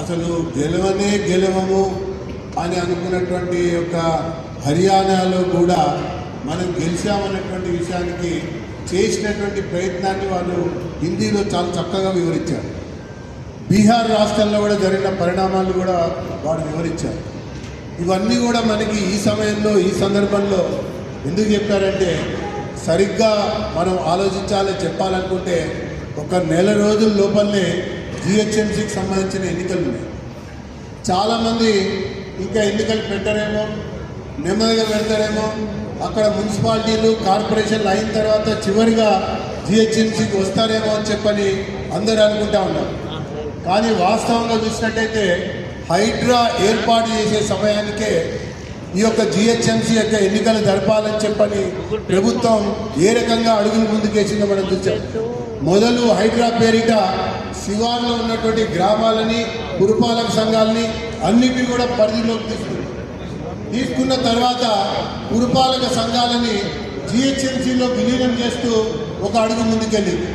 అసలు గెలవము అని అనుకున్నటువంటి యొక్క హర్యానాలో కూడా మనం గెలిచామన్నటువంటి విషయానికి చేసినటువంటి ప్రయత్నాన్ని వాళ్ళు హిందీలో చాలా చక్కగా వివరించారు. బీహార్ రాష్ట్రంలో కూడా జరిగిన పరిణామాలు కూడా వాడు వివరించారు. ఇవన్నీ కూడా మనకి ఈ సమయంలో ఈ సందర్భంలో ఎందుకు చెప్పారంటే సరిగ్గా మనం ఆలోచించాలి. చెప్పాలనుకుంటే ఒక నెల రోజుల లోపలనే జిహెచ్ఎంసీకి సంబంధించిన ఎన్నికలు ఉన్నాయి. చాలామంది ఇంకా ఎన్నికలు పెట్టరేమో, నెమ్మదిగా పెడతారేమో, అక్కడ మున్సిపాలిటీలు కార్పొరేషన్లు అయిన తర్వాత చివరిగా జిహెచ్ఎంసీకి వస్తారేమో అని చెప్పని అందరూ అనుకుంటా ఉన్నారు. కానీ వాస్తవంగా చూసినట్టయితే హైడ్రా ఏర్పాటు చేసే సమయానికే ఈ యొక్క జిహెచ్ఎంసీ యొక్క ఎన్నికలు జరపాలని చెప్పని ప్రభుత్వం ఏ రకంగా అడుగులు ముందుకేసిందో మనం చూసాం. మొదలు హైడ్రా పేరిట శివార్లో ఉన్నటువంటి గ్రామాలని, పురపాలక సంఘాలని అన్నిటినీ కూడా పరిధిలోకి తీసుకున్న తర్వాత పురపాలక సంఘాలని జిహెచ్ఎంసీలో విలీనం చేస్తూ ఒక అడుగు ముందుకెళ్ళింది.